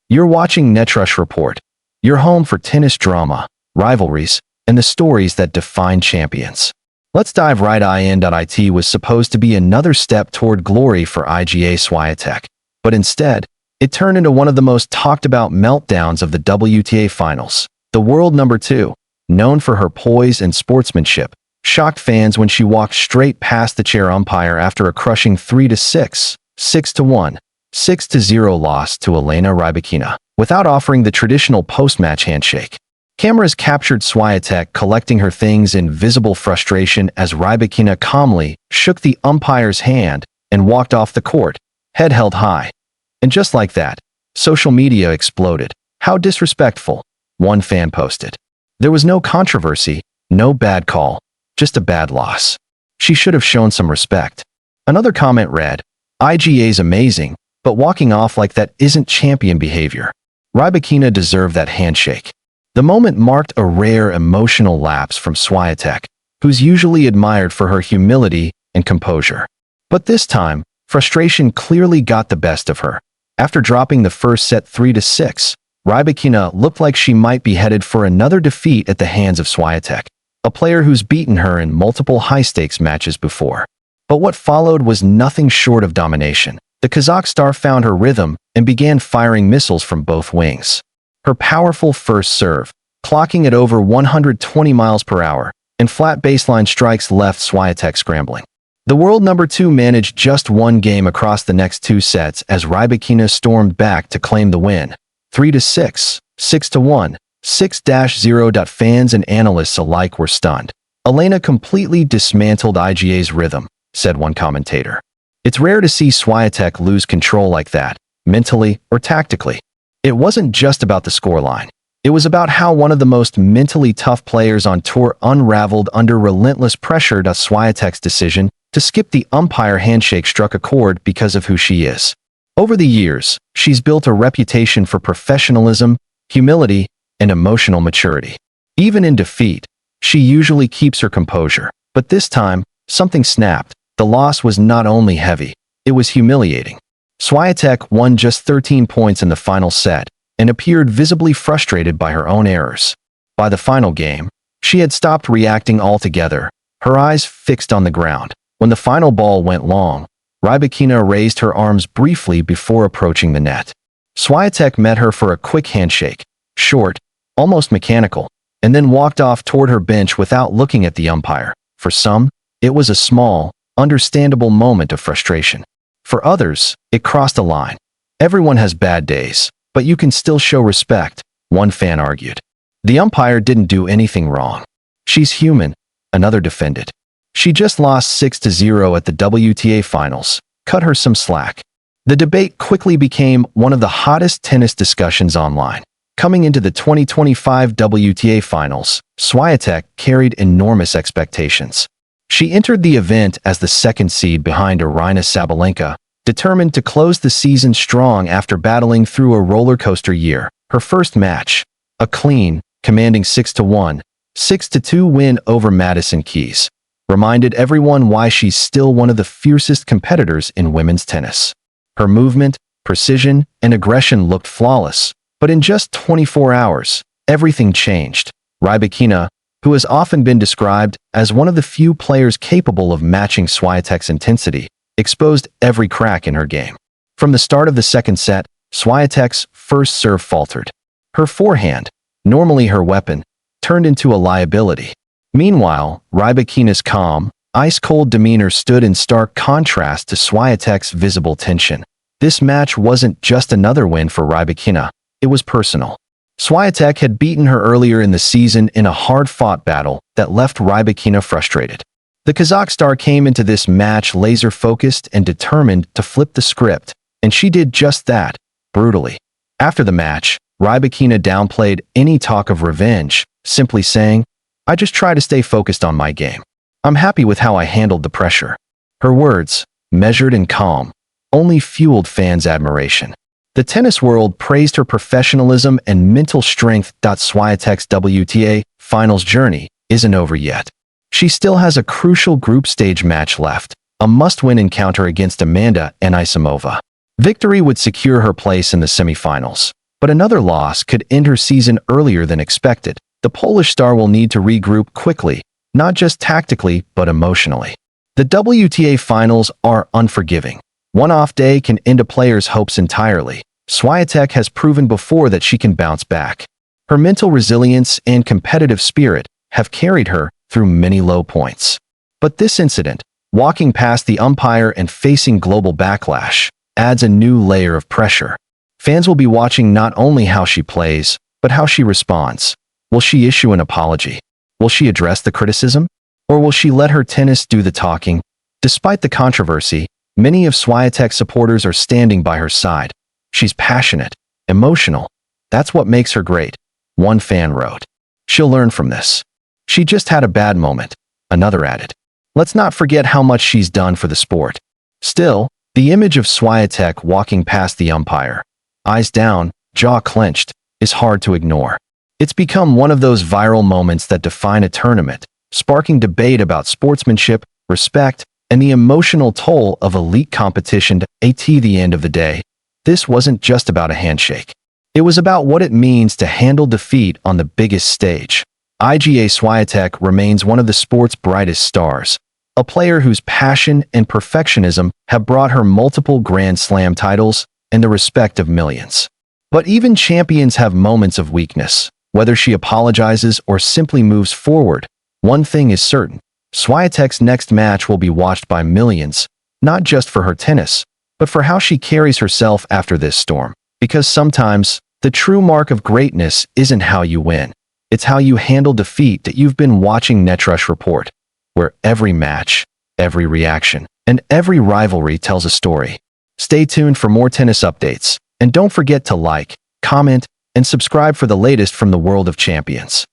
You're watching NETRUSH Report, your home for tennis drama, rivalries, and the stories that define champions. Let's dive right in. It was supposed to be another step toward glory for Iga Świątek, but instead, it turned into one of the most talked about meltdowns of the WTA Finals. The world number 2, known for her poise and sportsmanship, shocked fans when she walked straight past the chair umpire after a crushing 3-6, 6-1, 6-0 loss to Elena Rybakina, without offering the traditional post-match handshake. Cameras captured Swiatek collecting her things in visible frustration as Rybakina calmly shook the umpire's hand and walked off the court, head held high. And just like that, social media exploded. "How disrespectful," one fan posted. There was no controversy, no bad call, just a bad loss. "She should have shown some respect." Another comment read, "IGA's amazing, but walking off like that isn't champion behavior. Rybakina deserved that handshake." The moment marked a rare emotional lapse from Swiatek, who's usually admired for her humility and composure. But this time, frustration clearly got the best of her. After dropping the first set 3-6, Rybakina looked like she might be headed for another defeat at the hands of Swiatek, a player who's beaten her in multiple high-stakes matches before. But what followed was nothing short of domination. The Kazakh star found her rhythm and began firing missiles from both wings. Her powerful first serve, clocking at over 120 miles per hour, and flat baseline strikes left Swiatek scrambling. The world number 2 managed just one game across the next 2 sets as Rybakina stormed back to claim the win. 3-6, 6-1, 6-0. Fans and analysts alike were stunned. "Elena completely dismantled IGA's rhythm," said one commentator. "It's rare to see Swiatek lose control like that, mentally or tactically." It wasn't just about the scoreline. It was about how one of the most mentally tough players on tour unraveled under relentless pressure. Swiatek's decision to skip the umpire handshake struck a chord because of who she is. Over the years, she's built a reputation for professionalism, humility, and emotional maturity. Even in defeat, she usually keeps her composure. But this time, something snapped. The loss was not only heavy, it was humiliating. Swiatek won just 13 points in the final set and appeared visibly frustrated by her own errors. By the final game, she had stopped reacting altogether, her eyes fixed on the ground. When the final ball went long, Rybakina raised her arms briefly before approaching the net. Swiatek met her for a quick handshake, short, almost mechanical, and then walked off toward her bench without looking at the umpire. For some, it was a small, understandable moment of frustration. For others, it crossed a line. "Everyone has bad days, but you can still show respect," one fan argued. "The umpire didn't do anything wrong. She's human," another defended. "She just lost 6-0 at the WTA Finals. Cut her some slack." The debate quickly became one of the hottest tennis discussions online. Coming into the 2025 WTA Finals, Swiatek carried enormous expectations. She entered the event as the second seed behind Aryna Sabalenka, determined to close the season strong after battling through a roller coaster year. Her first match, a clean, commanding 6-1, 6-2 win over Madison Keys, reminded everyone why she's still one of the fiercest competitors in women's tennis. Her movement, precision, and aggression looked flawless, but in just 24 hours, everything changed. Rybakina, who has often been described as one of the few players capable of matching Swiatek's intensity, exposed every crack in her game. From the start of the second set, Swiatek's first serve faltered. Her forehand, normally her weapon, turned into a liability. Meanwhile, Rybakina's calm, ice-cold demeanor stood in stark contrast to Swiatek's visible tension. This match wasn't just another win for Rybakina, it was personal. Swiatek had beaten her earlier in the season in a hard-fought battle that left Rybakina frustrated. The Kazakh star came into this match laser-focused and determined to flip the script, and she did just that, brutally. After the match, Rybakina downplayed any talk of revenge, simply saying, "I just try to stay focused on my game. I'm happy with how I handled the pressure." Her words, measured and calm, only fueled fans' admiration. The tennis world praised her professionalism and mental strength. Swiatek's WTA Finals journey isn't over yet. She still has a crucial group stage match left, a must-win encounter against Amanda Anisimova. Victory would secure her place in the semifinals. But another loss could end her season earlier than expected. The Polish star will need to regroup quickly, not just tactically, but emotionally. The WTA Finals are unforgiving. One off day can end a player's hopes entirely. Swiatek has proven before that she can bounce back. Her mental resilience and competitive spirit have carried her through many low points. But this incident, walking past the umpire and facing global backlash, adds a new layer of pressure. Fans will be watching not only how she plays, but how she responds. Will she issue an apology? Will she address the criticism? Or will she let her tennis do the talking? Despite the controversy, many of Swiatek's supporters are standing by her side. She's passionate, emotional. That's what makes her great. One fan wrote. She'll learn from this. She just had a bad moment, another added. Let's not forget how much she's done for the sport. Still, the image of Swiatek walking past the umpire, eyes down, jaw clenched, is hard to ignore. It's become one of those viral moments that define a tournament, sparking debate about sportsmanship, respect, and the emotional toll of elite competition. At the end of the day, this wasn't just about a handshake. It was about what it means to handle defeat on the biggest stage. Iga Świątek remains one of the sport's brightest stars, a player whose passion and perfectionism have brought her multiple Grand Slam titles and the respect of millions. But even champions have moments of weakness. Whether she apologizes or simply moves forward, one thing is certain. Swiatek's next match will be watched by millions, not just for her tennis, but for how she carries herself after this storm. Because sometimes, the true mark of greatness isn't how you win. It's how you handle defeat. That you've been watching NETRUSH Report, where every match, every reaction, and every rivalry tells a story. Stay tuned for more tennis updates, and don't forget to like, comment, and subscribe for the latest from the world of champions.